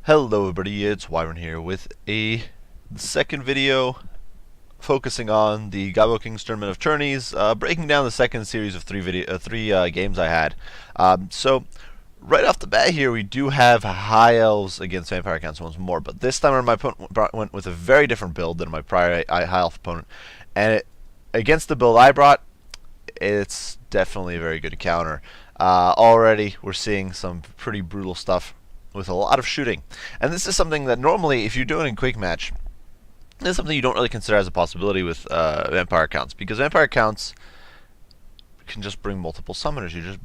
Hello everybody, it's Wyvern here with a second video focusing on the Gobbo King's Tournament of Tourneys, breaking down the second series of three games I had. So right off the bat here, we do have High Elves against Vampire Counts once more, but this time my opponent went with a very different build than my prior High Elf opponent, and against the build I brought, it's definitely a very good counter. Already we're seeing some pretty brutal stuff with a lot of shooting. And this is something that normally, if you're doing a quick match, this is something you don't really consider as a possibility with Vampire Counts, because Vampire Counts can just bring multiple summoners. You just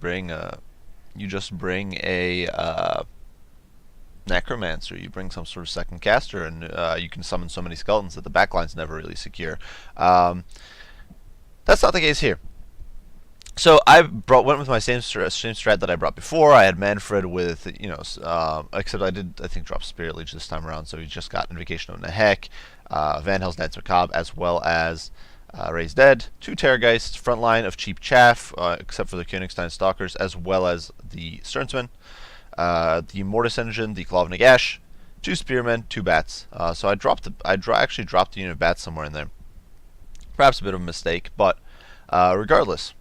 bring a Necromancer, you bring some sort of second caster, and you can summon so many skeletons that the backline's never really secure. That's not the case here. So I went with my same strat that I brought before. I had Manfred with, except I think drop Spirit Leech this time around, so he just got Invocation of Nehek, Van Hell's Knights Macabre, as well as Raised Dead, 2 Terrorgeists, front line of Cheap Chaff, except for the Königstein Stalkers, as well as the Sternsman, the Mortis Engine, the Claw of Nagash, 2 Spearmen, 2 Bats. So I actually dropped the unit of Bats somewhere in there. Perhaps a bit of a mistake, but regardless.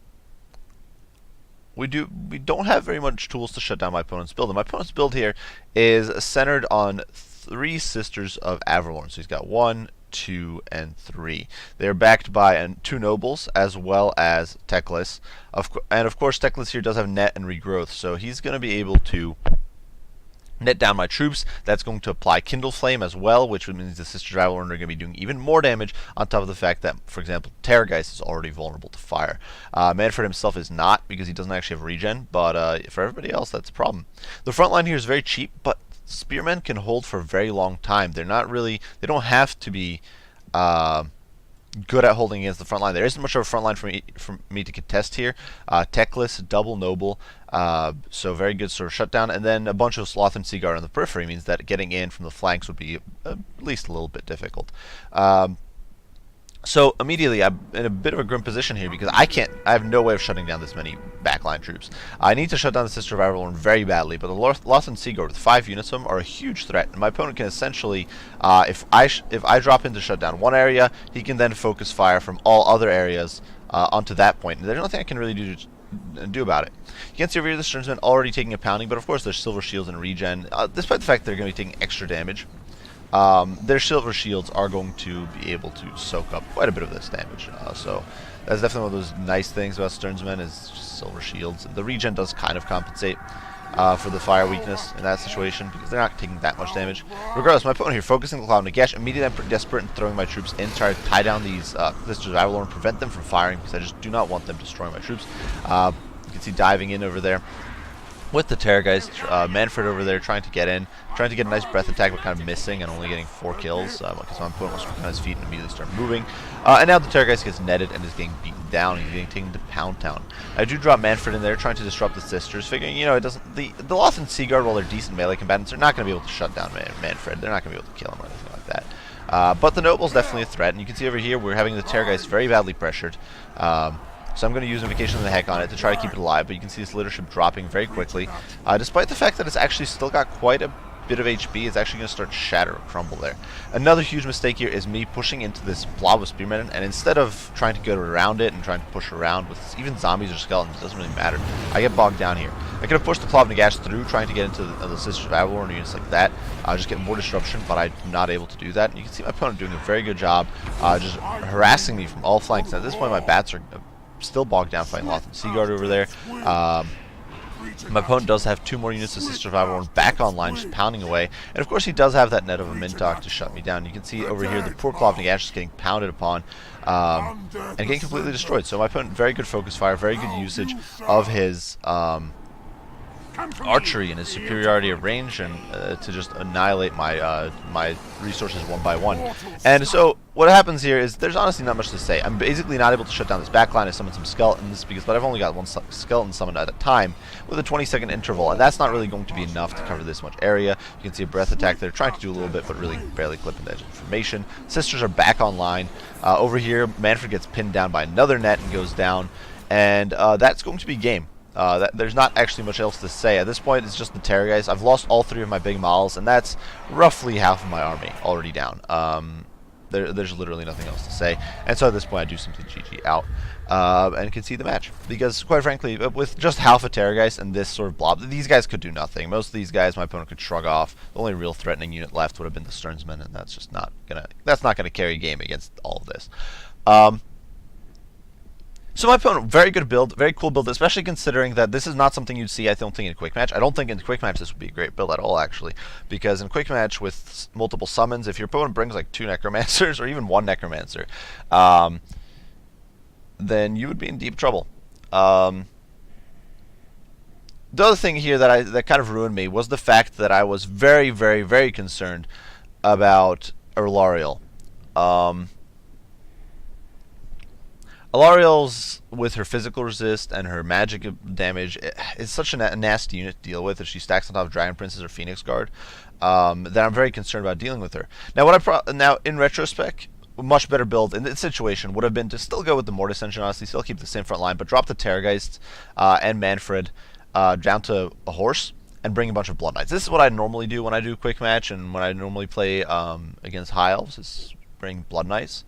We don't have very much tools to shut down my opponent's build. And my opponent's build here is centered on 3 Sisters of Averlorn. So he's got 1, 2, and 3. They're backed by 2 Nobles as well as Teclis. And of course, Teclis here does have Net and Regrowth, so he's going to be able to net down my troops. That's going to apply Kindle Flame as well, which means the Sisters of Avalorn are going to be doing even more damage, on top of the fact that, for example, Terrorgeist is already vulnerable to fire. Manfred himself is not, because he doesn't actually have regen, but for everybody else, that's a problem. The front line here is very cheap, but Spearmen can hold for a very long time. They don't have to be good at holding against the front line. There isn't much of a front line for me to contest here. Teclis, double Noble, so very good sort of shutdown, and then a bunch of Sloth and Seaguard on the periphery means that getting in from the flanks would be at least a little bit difficult. So immediately I'm in a bit of a grim position here, because I have no way of shutting down this many backline troops. I need to shut down the Sister of Avalorn very badly, but the Loth and Seaguard with 5 units of them are a huge threat, and my opponent can essentially, if I drop in to shut down one area, he can then focus fire from all other areas onto that point, and there's nothing I can really do about it. You can see over here the Sternsmen already taking a pounding, but of course there's Silver Shields and regen, despite the fact that they're going to be taking extra damage. Their Silver Shields are going to be able to soak up quite a bit of this damage. So that's definitely one of those nice things about Sternsmen, is just Silver Shields. The regen does kind of compensate for the fire weakness in that situation, because they're not taking that much damage. Regardless, my opponent here focusing the Cloud of Nagash. Immediately I'm pretty desperate and throwing my troops in, trying to tie down these Sisters of Avalorn and prevent them from firing, because I just do not want them destroying my troops. You can see diving in over there with the Terrorgeist, Manfred over there trying to get in, trying to get a nice breath attack, but kind of missing and only getting 4 kills, because my opponent was on his feet and immediately started moving. And now the Terrorgeist gets netted and is getting beaten down and getting taken to Pound Town. I do drop Manfred in there, trying to disrupt the Sisters, figuring, it doesn't. The Loth and Seaguard, while they're decent melee combatants, they're not going to be able to shut down Manfred. They're not going to be able to kill him or anything like that. But the Noble's definitely a threat, and you can see over here we're having the Terrorgeist very badly pressured. So I'm going to use Invocation of the Heck on it to try to keep it alive, but you can see this leadership dropping very quickly. Despite the fact that it's actually still got quite a bit of HP, it's actually going to start to shatter or crumble there. Another huge mistake here is me pushing into this blob of Spearmen, and instead of trying to go around it and trying to push around with even zombies or skeletons, it doesn't really matter. I get bogged down here. I could have pushed the Claw of Nagash through, trying to get into the Sisters of Avalorn and units like that, just get more disruption, but I'm not able to do that. And you can see my opponent doing a very good job, just harassing me from all flanks. And at this point, my bats are still bogged down fighting Loth and Seaguard over there. My opponent does have 2 more units of Sister of Avalorn back online, just pounding away. And of course he does have that net of a Mintok to shut me down. You can see over here the poor Claw of Nagash is getting pounded upon and getting completely destroyed. So my opponent, very good focus fire, very good usage of his archery and his superiority of range, and to just annihilate my my resources one by one. And so what happens here is there's honestly not much to say. I'm basically not able to shut down this backline. I summon some skeletons, but I've only got 1 skeleton summoned at a time with a 20-second interval, and that's not really going to be enough to cover this much area. You can see a breath attack there, trying to do a little bit, but really barely clipping the edge of information. Sisters are back online. Over here, Manfred gets pinned down by another net and goes down, and that's going to be game. There's not actually much else to say. At this point, it's just the Terrorgeist. I've lost all 3 of my big models, and that's roughly half of my army already down. There's literally nothing else to say. And so at this point, I do simply GG out and concede the match. Because, quite frankly, with just half a Terrorgeist and this sort of blob, these guys could do nothing. Most of these guys, my opponent could shrug off. The only real threatening unit left would have been the Stearnsman, and that's just not gonna carry a game against all of this. So my opponent, very good build, very cool build, especially considering that this is not something you'd see, I don't think, in a quick match. I don't think in a quick match this would be a great build at all, actually, because in a quick match with multiple summons, if your opponent brings like 2 Necromancers or even 1 Necromancer, then you would be in deep trouble. The other thing here that kind of ruined me was the fact that I was very, very, very concerned about Alarielle. Alarielle's, with her physical resist and her magic damage, is such a nasty unit to deal with if she stacks on top of Dragon Princess or Phoenix Guard, that I'm very concerned about dealing with her. Now, now in retrospect, a much better build in this situation would have been to still go with the Mortis Engine, honestly, still keep the same front line, but drop the Terrorgeist and Manfred down to a horse and bring a bunch of Blood Knights. This is what I normally do when I do quick match and when I normally play against High Elves, is bring Blood Knights.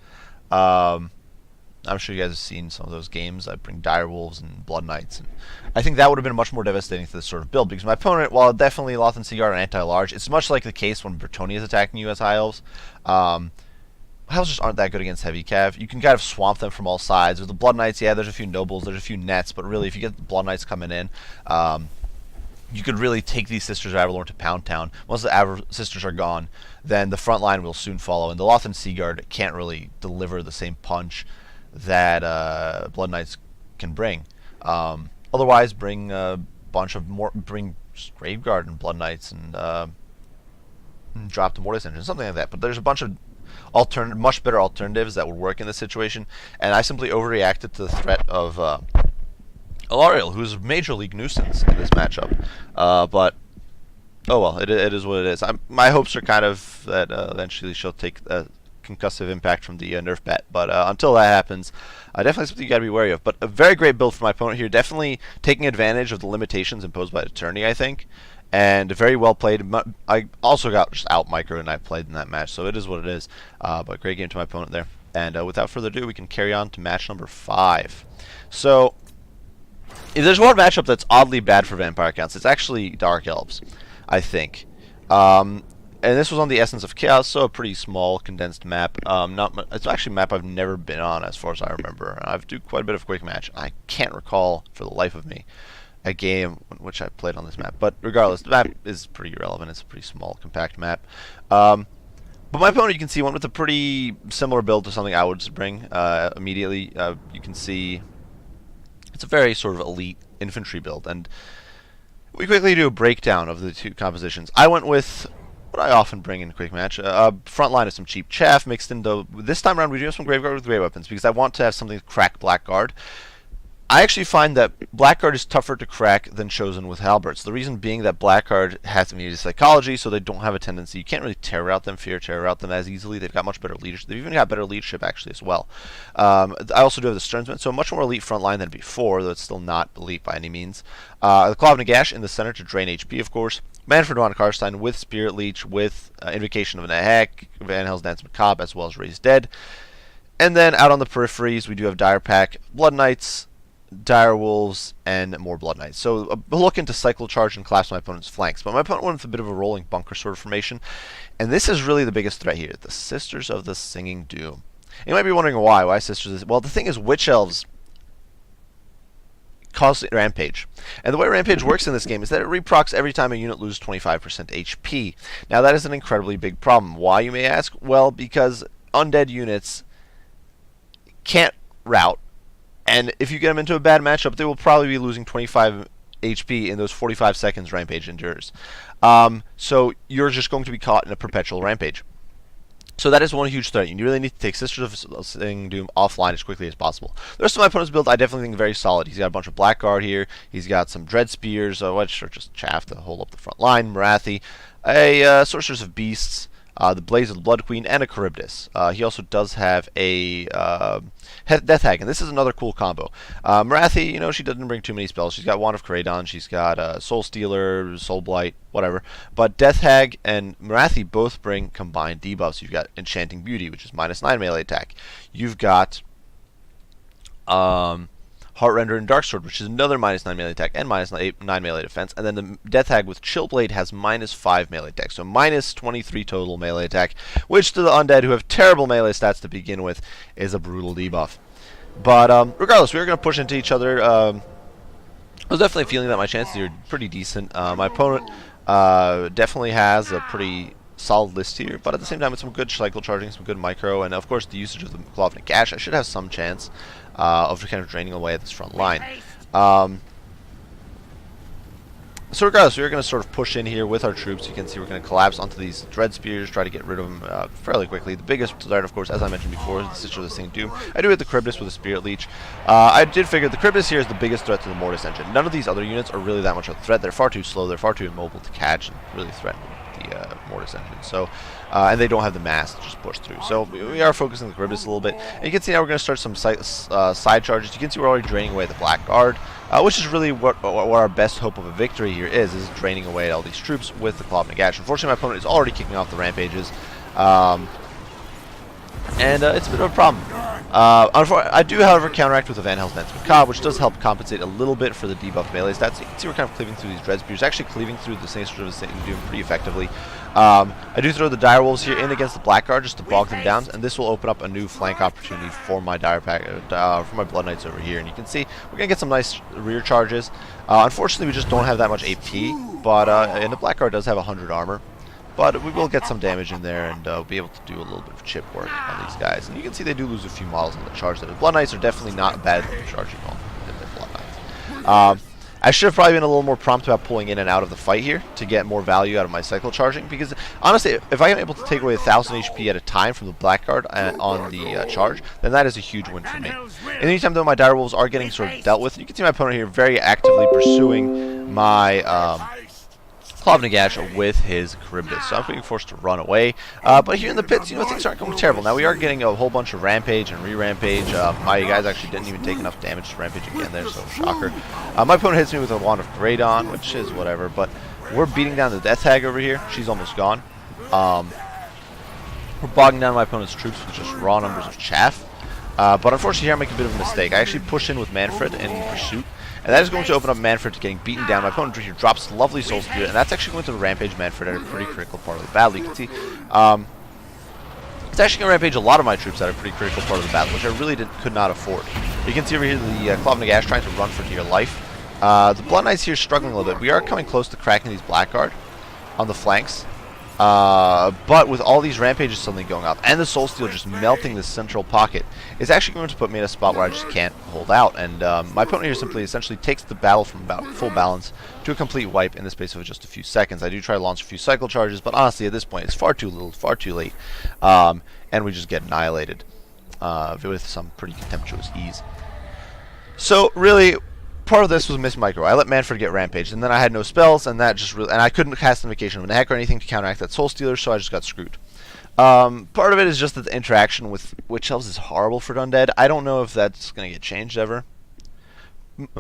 I'm sure you guys have seen some of those games. I bring Direwolves and Blood Knights, and I think that would have been much more devastating to this sort of build, because my opponent, while definitely Lothan Seaguard and anti-large, it's much like the case when Bretonnia is attacking you as High Elves. High Elves just aren't that good against heavy cav. You can kind of swamp them from all sides. With the Blood Knights, yeah, there's a few nobles, there's a few nets, but really, if you get the Blood Knights coming in, you could really take these Sisters of Avalorn to Pound Town. Once the Sisters are gone, then the front line will soon follow, and the Lothan Seaguard can't really deliver the same punch that Blood Knights can bring. Otherwise, bring a bunch of bring Graveguard and Blood Knights and drop the Mortis Engine, something like that. But there's a bunch of much better alternatives that would work in this situation, and I simply overreacted to the threat of Alarielle, who's a major league nuisance in this matchup. But oh well, it is what it is. My hopes are kind of that eventually she'll take concussive impact from the nerf bet, but until that happens, definitely something you got to be wary of. But a very great build for my opponent here, definitely taking advantage of the limitations imposed by the tourney, I think, and very well played. I also got just out micro and I played in that match, so it is what it is. But great game to my opponent there. And without further ado, we can carry on to match number 5. So if there's one matchup that's oddly bad for Vampire Counts, it's actually Dark Elves, I think. And this was on the Essence of Chaos, so a pretty small, condensed map. It's actually a map I've never been on, as far as I remember. I've do quite a bit of quick match. I can't recall, for the life of me, a game in which I played on this map. But regardless, the map is pretty irrelevant. It's a pretty small, compact map. But my opponent, you can see, went with a pretty similar build to something I would bring immediately. You can see it's a very sort of elite infantry build. And we quickly do a breakdown of the 2 compositions. I went with what I often bring in a quick match. Front line is some cheap chaff mixed into... This time around, we do have some Graveguard with Grey Weapons, because I want to have something to crack Blackguard. I actually find that Blackguard is tougher to crack than Chosen with Halberds. The reason being that Blackguard has immediate psychology, so they don't have a tendency. You can't really terror out them as easily. They've got much better leadership. They've even got better leadership, actually, as well. I also do have the Stearnsman, so a much more elite front line than before, though it's still not elite by any means. The Claw of Nagash in the center to drain HP, of course. Manfred von Karstein with Spirit Leech, with Invocation of Nahek, Van Hell's Dance Macabre, as well as Raised Dead. And then out on the peripheries, we do have Dire Pack, Blood Knights, Direwolves, and more Blood Knights. So a look into Cycle Charge and collapse my opponent's flanks. But my opponent went with a bit of a rolling bunker sort of formation. And this is really the biggest threat here, the Sisters of the Singing Doom. You might be wondering why Sisters? Well, the thing is, Witch Elves cause Rampage. And the way Rampage works in this game is that it reprocs every time a unit loses 25% HP. Now, that is an incredibly big problem. Why, you may ask? Well, because undead units can't rout, and if you get them into a bad matchup, they will probably be losing 25 HP in those 45 seconds Rampage endures. So you're just going to be caught in a perpetual Rampage. So that is one huge threat. You really need to take Sisters of Singing Doom offline as quickly as possible. The rest of my opponent's build, I definitely think very solid. He's got a bunch of Blackguard here. He's got some Dread Spears, which are just chaff to hold up the front line. Marathi, a Sorcerers of Beasts, the Blaze of the Blood Queen, and a Charybdis. He also does have a Death Hag, and this is another cool combo. Marathi, she doesn't bring too many spells. She's got Wand of Kraydon, she's got Soul Stealer, Soul Blight, whatever. But Death Hag and Marathi both bring combined debuffs. You've got Enchanting Beauty, which is -9 melee attack. You've got Heartrender and Darksword, which is another -9 melee attack and -9 melee defense. And then the Death Hag with Chillblade has -5 melee attack, so -23 total melee attack, which to the undead who have terrible melee stats to begin with is a brutal debuff. But regardless, we were going to push into each other. I was definitely feeling that my chances are pretty decent. My opponent definitely has a pretty solid list here, but at the same time, with some good cycle charging, some good micro, and of course the usage of the Claw of Gash, I should have some chance of kind of draining away at this front line. So regardless, we're going to sort of push in here with our troops. You can see we're going to collapse onto these Dread Spears, try to get rid of them fairly quickly. The biggest threat, of course, as I mentioned before, is the Sister of the Sing Doom. I do hit the Charybdis with a Spirit Leech. I did figure the Charybdis here is the biggest threat to the Mortis engine. None of these other units are really that much of a threat. They're far too slow, they're far too immobile to catch and really threaten the Mortis engine. So, and they don't have the mass to just push through. So we are focusing the Charybdis a little bit. And you can see now we're going to start some side charges. You can see we're already draining away the Blackguard, which is really what our best hope of a victory here is draining away all these troops with the Claw of Nagash. Unfortunately, my opponent is already kicking off the rampages. And it's a bit of a problem. I do, however, counteract with a Van Hels's Dance Macabre, which does help compensate a little bit for the debuff melee stats. You can see we're kind of cleaving through these Dread Spears, actually cleaving through the Sister of the Sing Doom pretty effectively. I do throw the Direwolves here in against the Blackguard just to bog them down, and this will open up a new flank opportunity for my for my Blood Knights over here. And you can see we're going to get some nice rear charges. Unfortunately, we just don't have that much AP, but and the Blackguard does have 100 armor. But we will get some damage in there and be able to do a little bit of chip work on these guys. And you can see they do lose a few models on the charge. The Blood Knights are definitely not bad at the charging on the Blood Knights. I should have probably been a little more prompt about pulling in and out of the fight here to get more value out of my cycle charging. Because honestly, if I am able to take away 1,000 HP at a time from the Blackguard on the charge, then that is a huge win for me. In the meantime, though, my Direwolves are getting sort of dealt with. You can see my opponent here very actively pursuing my Claw of Nagash with his Charybdis, so I'm being forced to run away. But here in the pits, things aren't going terrible. Now we are getting a whole bunch of Rampage and Re-Rampage. My guys actually didn't even take enough damage to Rampage again there, so shocker. My opponent hits me with a Wand of Kraydon, which is whatever, but we're beating down the Death Hag over here. She's almost gone. We're bogging down my opponent's troops with just raw numbers of chaff. But unfortunately here I make a bit of a mistake. I actually push in with Manfred in pursuit. And that is going to open up Manfred to getting beaten down. My opponent here drops lovely Soul Spirit, and that's actually going to rampage Manfred at a pretty critical part of the battle. You can see it's actually going to rampage a lot of my troops at a pretty critical part of the battle, which I really could not afford. You can see over here the Claw of Nagash trying to run for dear life. The Blood Knights here struggling a little bit. We are coming close to cracking these Blackguard on the flanks. But with all these rampages suddenly going up and the Soul Steel just melting the central pocket, it's actually going to put me in a spot where I just can't hold out. And my opponent here simply essentially takes the battle from about full balance to a complete wipe in the space of just a few seconds. I do try to launch a few cycle charges, but honestly at this point it's far too little, far too late, and we just get annihilated with some pretty contemptuous ease. So really, part of this was miss micro. I let Manfred get rampaged, and then I had no spells, and that just really, and I couldn't cast Invocation of Neck or anything to counteract that Soul Stealer, so I just got screwed. Part of it is just that the interaction with Witch Elves is horrible for Undead. I don't know if that's going to get changed ever.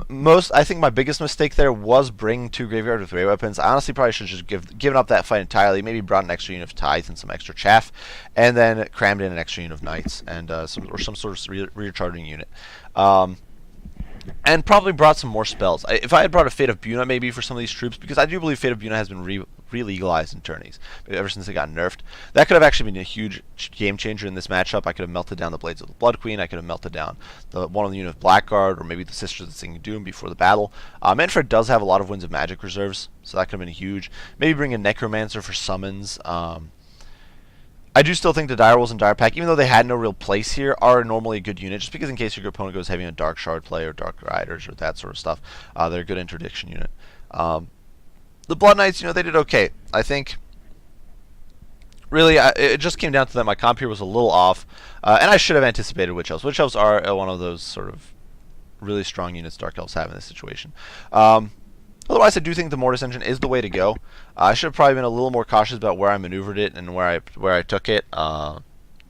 I think my biggest mistake there was bringing 2 Graveyard with Ray Weapons. I honestly probably should have just given up that fight entirely, maybe brought an extra unit of Tithe and some extra Chaff, and then crammed in an extra unit of Knights, and some sort of recharging unit. And probably brought some more spells. If I had brought a Fate of Buna maybe for some of these troops, because I do believe Fate of Buna has been re-legalized in Tourneys ever since it got nerfed. That could have actually been a huge game changer in this matchup. I could have melted down the Blades of the Blood Queen. I could have melted down one of the unit of Blackguard, or maybe the Sisters of the Singing Doom before the battle. Manfred does have a lot of Winds of Magic reserves, so that could have been huge. Maybe bring a Necromancer for summons. I do still think the Direwolves and Dire Pack, even though they had no real place here, are normally a good unit, just because in case your opponent goes heavy on Dark Shard play or Dark Riders or that sort of stuff, they're a good interdiction unit. The Blood Knights, they did okay. I think, really, it just came down to that my comp here was a little off, and I should have anticipated Witch Elves. Witch Elves are one of those sort of really strong units Dark Elves have in this situation. Otherwise, I do think the Mortis engine is the way to go. I should have probably been a little more cautious about where I maneuvered it and where I took it.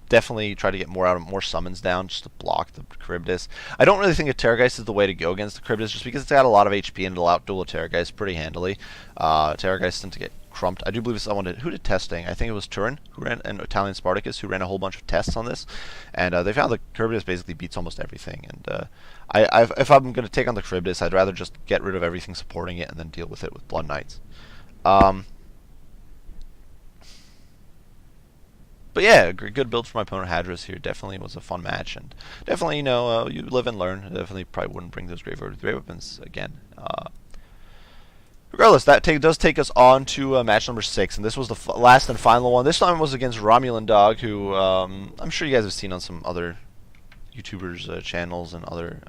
Definitely try to get more summons down just to block the Charybdis. I don't really think a Terrorgeist is the way to go against the Charybdis just because it's got a lot of HP and it'll outduel a Terrorgeist pretty handily. Terrorgeists tend to get crumped. I do believe someone who did testing. I think it was Turin who ran, and Italian Spartacus who ran a whole bunch of tests on this, and they found the Charybdis basically beats almost everything. And if I'm going to take on the Charybdis, I'd rather just get rid of everything supporting it and then deal with it with Blood Knights. But yeah, a good build for my opponent Hadris here. Definitely was a fun match, and definitely, you know, you live and learn. Definitely probably wouldn't bring those Grave Weapons again. Regardless, that does take us on to match number 6, and this was the last and final one. This time was against Romulan Dog, who I'm sure you guys have seen on some other YouTubers' channels and other.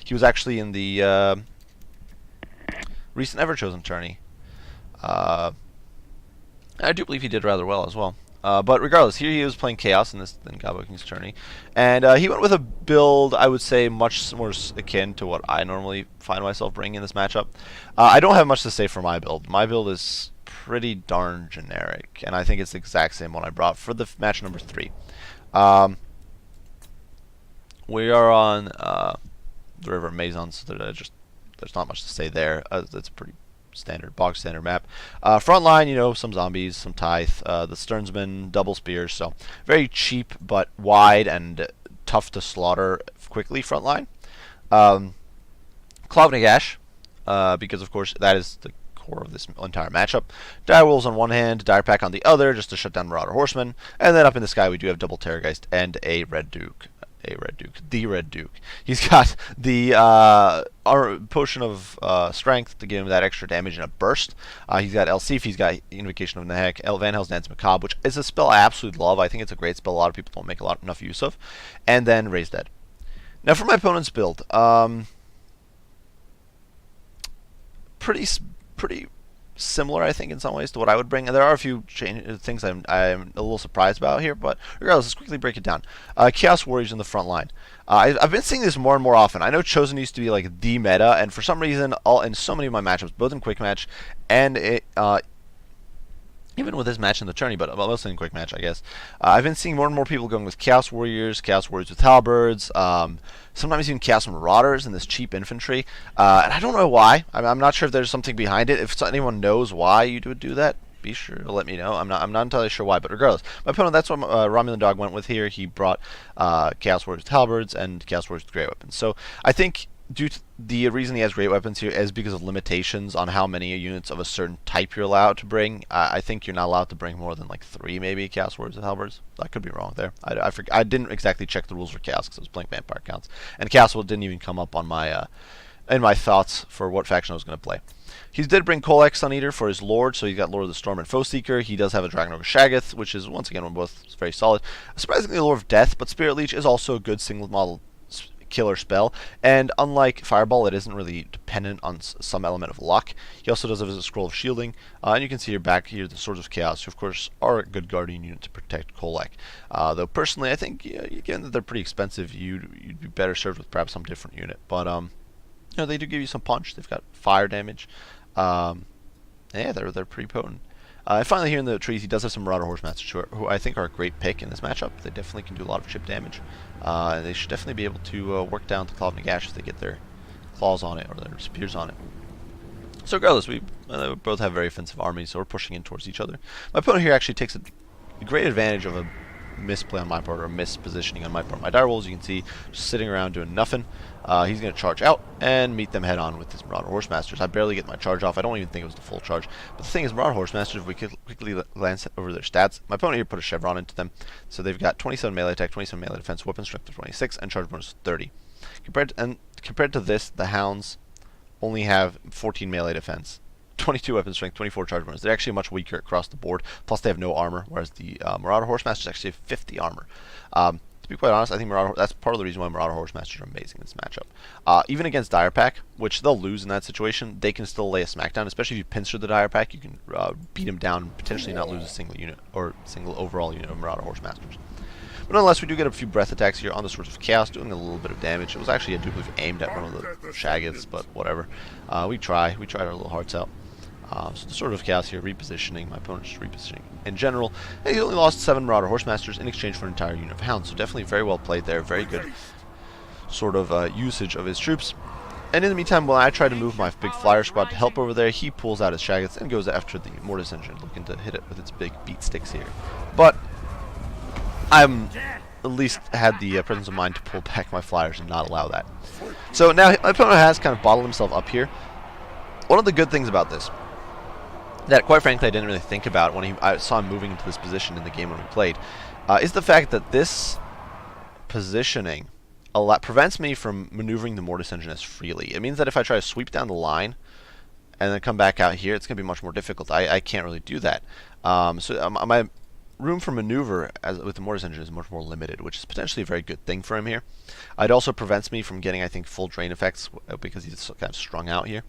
He was actually in the recent Ever Chosen tourney. I do believe he did rather well as well. But regardless, here he was playing Chaos in this Gobbo King's tourney. And he went with a build, I would say, much more akin to what I normally find myself bringing in this matchup. I don't have much to say for my build. My build is pretty darn generic, and I think it's the exact same one I brought for the match number 3. We are on the River Amazon, so there's not much to say there. It's pretty bog standard map. Front line, you know, some zombies, some tithe, the Sternsman, double spears, so very cheap but wide and tough to slaughter quickly front line. Cloud Nagash, because of course that is the core of this entire matchup. Dire Wolves on one hand, Dire Pack on the other, just to shut down Marauder Horsemen, and then up in the sky we do have double Terrorgeist and a Red Duke. The Red Duke. He's got the our potion of strength to give him that extra damage in a burst. He's got Elsif, he's got Invocation of Nehek, Van Hell's Dance Macabre, which is a spell I absolutely love. I think it's a great spell a lot of people don't make enough use of. And then Raise Dead. Now for my opponent's build, pretty similar, I think, in some ways to what I would bring. And there are a few things I'm a little surprised about here, but regardless, let's quickly break it down. Chaos Warriors in the front line. I've been seeing this more and more often. I know Chosen used to be like the meta, and for some reason, in so many of my matchups, both in Quick Match and even with this match in the tourney, but mostly in Quick Match, I guess. I've been seeing more and more people going with Chaos Warriors with Halberds, sometimes even Chaos Marauders and this cheap infantry. And I don't know why. I'm not sure if there's something behind it. If anyone knows why you would do that, be sure to let me know. I'm not entirely sure why, but regardless, my opponent, that's what Romulan Dog went with here. He brought Chaos Warriors with Halberds and Chaos Warriors with Great Weapons. So I think due to the reason he has great weapons here is because of limitations on how many units of a certain type you're allowed to bring. I think you're not allowed to bring more than like 3 maybe Chaos Warriors with Halberds. I could be wrong there. I didn't exactly check the rules for Chaos because I was playing Vampire counts, and Chaos didn't even come up on my in my thoughts for what faction I was going to play. He did bring Kolek Sun Eater for his Lord, so he's got Lord of the Storm and Foe Seeker. He does have a Dragon Ogre Shaggoth, which is once again both very solid. Surprisingly, Lord of Death, but Spirit Leech is also a good single model killer spell, and unlike Fireball, it isn't really dependent on some element of luck. He also does have a Scroll of Shielding, and you can see here back here the Swords of Chaos, who of course are a good guardian unit to protect Kolek. Though personally, I think given that they're pretty expensive, you'd be better served with perhaps some different unit. But you know, they do give you some punch. They've got fire damage. Yeah, they're pretty potent. And finally, here in the trees, he does have some Marauder Horsemasters who I think are a great pick in this matchup. They definitely can do a lot of chip damage. They should definitely be able to work down the Cloud Nagash if they get their claws on it or their spears on it. So regardless, we both have very offensive armies, so we're pushing in towards each other. My opponent here actually takes a great advantage of a misplay on my part, or a mispositioning on my part. My Dire Wolves, you can see, just sitting around doing nothing. He's going to charge out and meet them head on with his Marauder Horsemasters. I barely get my charge off. I don't even think it was the full charge. But the thing is, Marauder Horsemasters, if we could quickly glance over their stats, my opponent here put a Chevron into them. So they've got 27 melee attack, 27 melee defense, weapon strength of 26, and charge bonus of 30. Compared to this, the Hounds only have 14 melee defense, 22 weapon strength, 24 charge bonus. They're actually much weaker across the board. Plus, they have no armor, whereas the Marauder Horsemasters actually have 50 armor. To be quite honest, I think that's part of the reason why Marauder Horsemasters are amazing in this matchup. Even against Dire Pack, which they'll lose in that situation, they can still lay a smackdown. Especially if you pincer the Dire Pack, you can beat them down and potentially not lose a single unit or single overall unit of Marauder Horsemasters. But nonetheless, we do get a few breath attacks here on the Swords of Chaos, doing a little bit of damage. It was actually, I do believe, aimed at one of the Shaggoths, but whatever. We tried our little hearts out. So the Sword of Chaos here, repositioning. My opponent's just repositioning in general. And he only lost 7 Marauder Horsemasters in exchange for an entire unit of Hounds. So definitely very well played there. Very good sort of usage of his troops. And in the meantime, when I try to move my big flyer squad to help over there, he pulls out his Shaggoths and goes after the Mortis Engine, looking to hit it with its big beat sticks here. But I'm at least had the presence of mind to pull back my flyers and not allow that. So now my opponent has kind of bottled himself up here. One of the good things about this, that quite frankly I didn't really think about when I saw him moving into this position in the game when we played, is the fact that this positioning prevents me from maneuvering the Mortis Engine as freely. It means that if I try to sweep down the line and then come back out here, it's going to be much more difficult. I can't really do that. My room for maneuver with the Mortis Engine is much more limited, which is potentially a very good thing for him here. It also prevents me from getting, I think, full drain effects because he's kind of strung out here.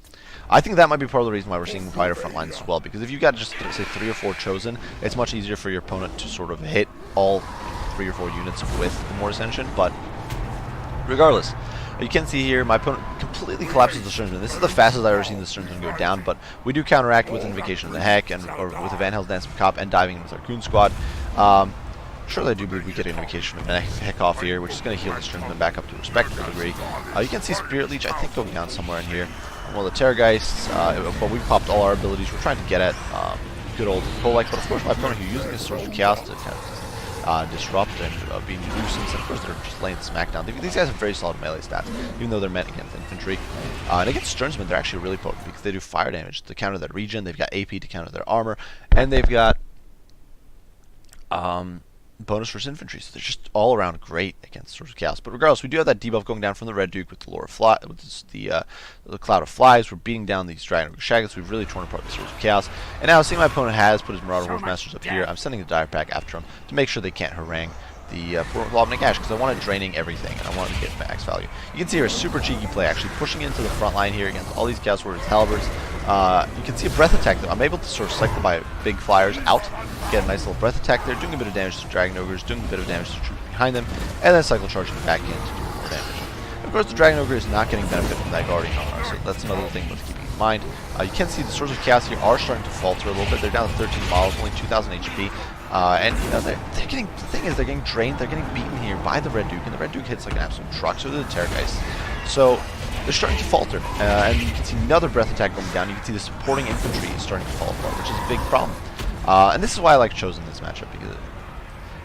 I think that might be part of the reason why we're seeing wider front lines as well, because if you've got just, say, 3 or 4 chosen, it's much easier for your opponent to sort of hit all 3 or 4 units with the Mortis Engine, but regardless, you can see here my opponent completely collapses the Stearnsman. This is the fastest I've ever seen the Stearnsman go down, but we do counteract with Invocation of the Heck or with a Van Hels's Dance of Cop and diving in with our Goon Squad. Surely I do believe we get an Invocation of the Heck off here, which is going to heal the Stearnsman back up to a respectable degree. You can see Spirit Leech, I think, going down somewhere in here. Well, the Terrorgeists, but we popped all our abilities. We're trying to get at good old Kolek, but of course my opponent who's using his Swords of Chaos to kind of disrupt and being nuisance, and of course they're just laying smackdown. These guys have very solid melee stats, even though they're meant against infantry. And against Stearnsmen, they're actually really potent because they do fire damage to counter their regen. They've got AP to counter their armor, and they've got bonus versus infantry. So they're just all around great against Swords of Chaos. But regardless, we do have that debuff going down from the Red Duke with the the Cloud of Flies. We're beating down these Dragon Ogre Shaggoths. We've really torn apart the Swords of Chaos. And now, seeing my opponent has put his Marauder Horsemasters up here, I'm sending the Dire Pack after him to make sure they can't harangue the Lobnik Ash, because I wanted draining everything and I wanted to get max value. You can see here a super cheeky play, actually pushing into the front line here against all these Chaos Warriors Halberds. You can see a breath attack though. I'm able to sort of cycle my big flyers out, get a nice little breath attack there, doing a bit of damage to Dragon Ogres, doing a bit of damage to the troops behind them, and then cycle charging back in to do more damage. Of course, the Dragon Ogre is not getting benefit from that Guardian armor, so that's another thing worth keeping in mind. You can see the Swords of Chaos here are starting to falter a little bit. They're down to 13 models, only 2,000 HP. And you know, they're getting, the thing is, they're getting drained, they're getting beaten here by the Red Duke, and the Red Duke hits like an absolute truck, so do the Terrorgeists. So they're starting to falter, and you can see another breath attack going down. You can see the supporting infantry is starting to fall apart, which is a big problem. And this is why I like chosen this matchup, because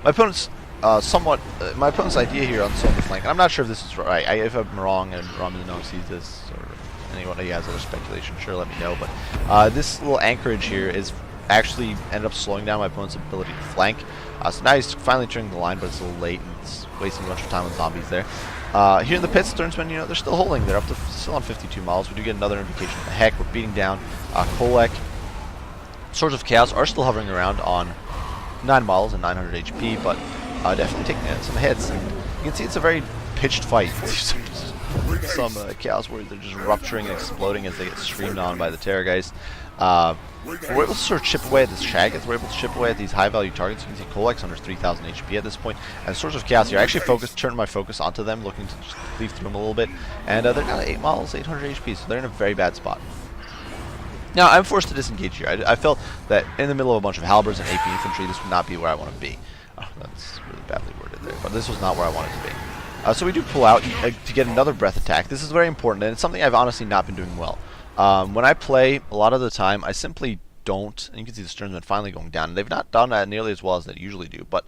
my opponent's my opponent's idea here on solo flank, and I'm not sure if this is right. If I'm wrong and Ramadano sees this, or anybody has other speculation, sure, let me know. But this little anchorage here is actually ended up slowing down my opponent's ability to flank. So now he's finally turning the line, but it's a little late and it's wasting a bunch of time on zombies there. Here in the pits, Stearnsmen, you know, they're still holding. They're still on 52 models. We do get another Invocation of the Heck. We're beating down Kolek. Swords of Chaos are still hovering around on 9 models and 900 HP, but definitely taking some hits. And you can see it's a very pitched fight. Some Chaos Warriors, they're just rupturing and exploding as they get screamed on by the Terrorgeist. We're able to sort of chip away at this Shaggoth. We're able to chip away at these high-value targets. You can see Kolek's under 3,000 HP at this point. And Swords of Chaos here, I actually turned my focus onto them, looking to just cleave through them a little bit. And they're down to 8 models, 800 HP, so they're in a very bad spot. Now, I'm forced to disengage here. I felt that in the middle of a bunch of halberds and AP infantry, this would not be where I want to be. Oh, that's really badly worded there, but this was not where I wanted to be. So we do pull out to get another breath attack. This is very important, and it's something I've honestly not been doing well. When I play, a lot of the time, I simply don't, and you can see the Stearnsmen finally going down, and they've not done that nearly as well as they usually do, but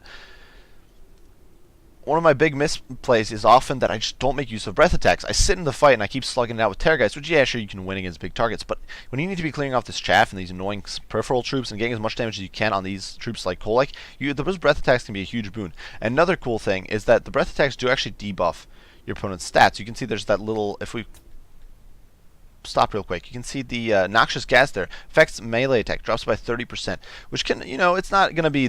one of my big misplays is often that I just don't make use of breath attacks. I sit in the fight and I keep slugging it out with Terrorgeists, which, yeah, sure, you can win against big targets, but when you need to be clearing off this chaff and these annoying peripheral troops and getting as much damage as you can on these troops like Kolek, those breath attacks can be a huge boon. And another cool thing is that the breath attacks do actually debuff your opponent's stats. You can see there's that little, if we stop real quick, you can see the noxious gas there affects melee attack, drops by 30%, which can, you know, it's not going to be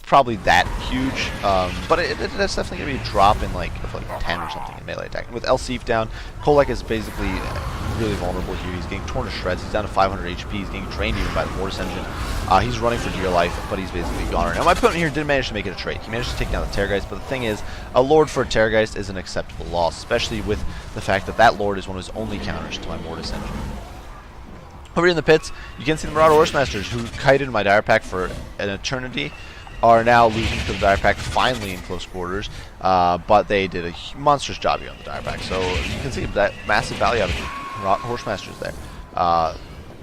probably that huge, but it's definitely going to be a drop in like 10 or something in melee attack. And with Elseef down, Kolek is basically really vulnerable here. He's getting torn to shreds. He's down to 500 HP. He's getting trained even by the Mortis Engine. He's running for dear life, but he's basically gone right now. My opponent here did manage to make it a trade. He managed to take down the Terrorgeist, but the thing is, a Lord for a Terrorgeist is an acceptable loss, especially with the fact that that Lord is one of his only counters to my Mortis Engine. Over here in the pits, you can see the Marauder Horsemasters, who kited my Dire Pack for an eternity, are now losing to the Dire Pack finally in close quarters, but they did a monstrous job here on the Dire Pack. So you can see that massive value out of the Horsemasters there.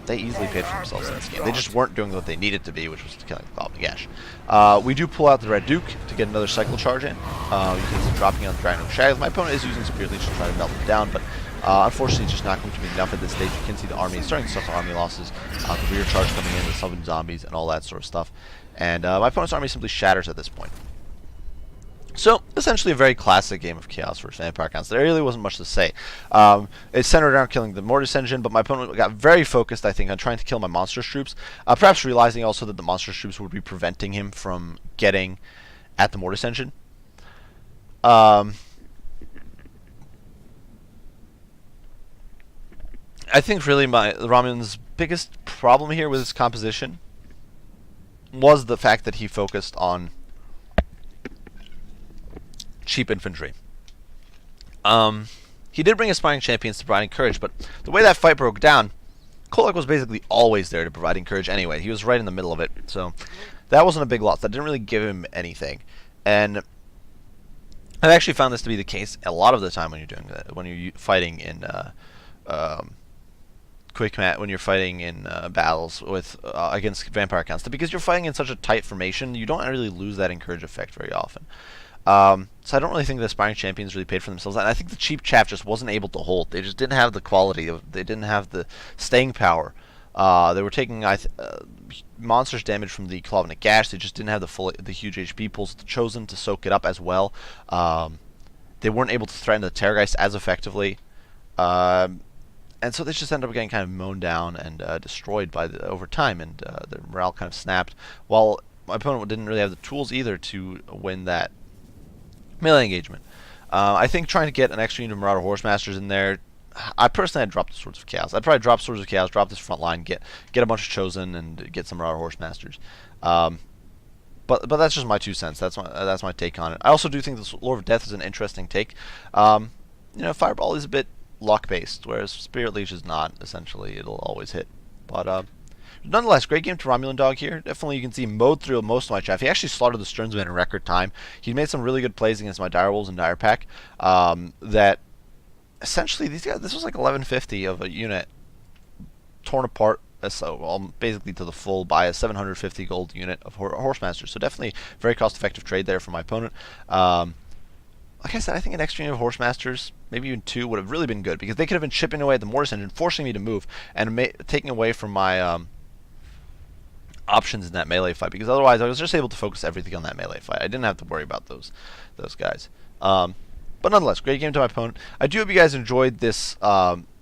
They easily paid for themselves in this game. They just weren't doing what they needed to be, which was killing the Gobbo Gash. We do pull out the Red Duke to get another cycle charge in. You can see dropping on the Dragon Shags. My opponent is using Spirit Leech to try to melt them down, but unfortunately it's just not going to be enough at this stage. You can see the army is starting to suffer army losses. The rear charge coming in, the summon zombies, and all that sort of stuff. And my opponent's army simply shatters at this point. So, essentially a very classic game of Chaos versus Vampire Counts. There really wasn't much to say. It centered around killing the Mortis Engine, but my opponent got very focused, I think, on trying to kill my Monstrous Troops. Perhaps realizing also that the Monstrous Troops would be preventing him from getting at the Mortis Engine. I think really Romulan's biggest problem here with his composition was the fact that he focused on cheap infantry. He did bring Aspiring Champions to providing courage, but the way that fight broke down, Kolek was basically always there to providing courage anyway. He was right in the middle of it, so that wasn't a big loss. That didn't really give him anything. And I've actually found this to be the case a lot of the time when you're doing that, when you're fighting in when you're fighting in battles with against Vampire Counts, because you're fighting in such a tight formation, you don't really lose that encourage effect very often. So I don't really think the Aspiring Champions really paid for themselves, and I think the cheap chaff just wasn't able to hold. They just didn't have the quality. They didn't have the staying power. They were taking monstrous damage from the Clawnic Gash. They just didn't have the huge HP pulls of the Chosen to soak it up as well. They weren't able to threaten the Terrorgeist as effectively. And so they just ended up getting kind of mown down and destroyed over time, and their morale kind of snapped. While my opponent didn't really have the tools either to win that melee engagement. I think trying to get an extra unit of Marauder Horsemasters in there, I personally had dropped the Swords of Chaos. I'd probably drop Swords of Chaos, drop this front line, get a bunch of Chosen, and get some Marauder Horsemasters. But that's just my 2 cents. That's my take on it. I also do think the Lord of Death is an interesting take. Fireball is a bit luck-based, whereas Spirit Leech is not. Essentially, it'll always hit. But nonetheless, great game to Romulan Dog here. Definitely, you can see mowed through most of my chaff. He actually slaughtered the Sternsman in record time. He made some really good plays against my Direwolves and Dire Pack. That essentially these guys. This was like 1150 of a unit torn apart. So basically to the full by a 750 gold unit of Horsemasters. So definitely very cost-effective trade there for my opponent. Like I said, I think an extra unit of Horsemasters, maybe even 2, would have really been good, because they could have been chipping away at the Mortis Engine, forcing me to move, and taking away from my options in that melee fight, because otherwise I was just able to focus everything on that melee fight. I didn't have to worry about those guys. But nonetheless, great game to my opponent. I do hope you guys enjoyed this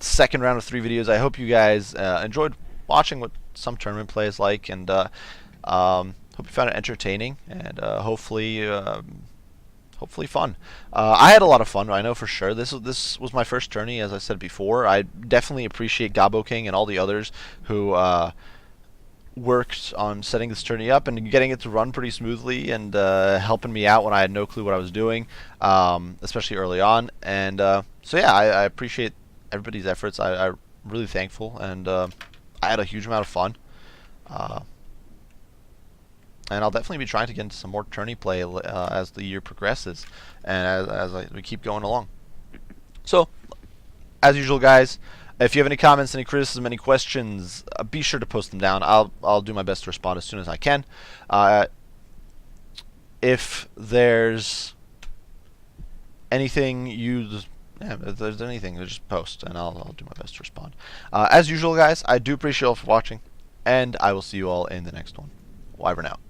second round of 3 videos. I hope you guys enjoyed watching what some tournament play is like, and hope you found it entertaining, and hopefully fun. I had a lot of fun, I know for sure. This was my first tourney, as I said before. I definitely appreciate Gobbo King and all the others who worked on setting this tourney up and getting it to run pretty smoothly, and helping me out when I had no clue what I was doing, especially early on. And so yeah, I appreciate everybody's efforts. I'm really thankful, and I had a huge amount of fun. And I'll definitely be trying to get into some more tourney play as the year progresses, and as we keep going along. So, as usual, guys, if you have any comments, any criticism, any questions, be sure to post them down. I'll do my best to respond as soon as I can. If there's anything if there's anything, just post, and I'll do my best to respond. As usual, guys, I do appreciate you all for watching, and I will see you all in the next one. Wyvern out.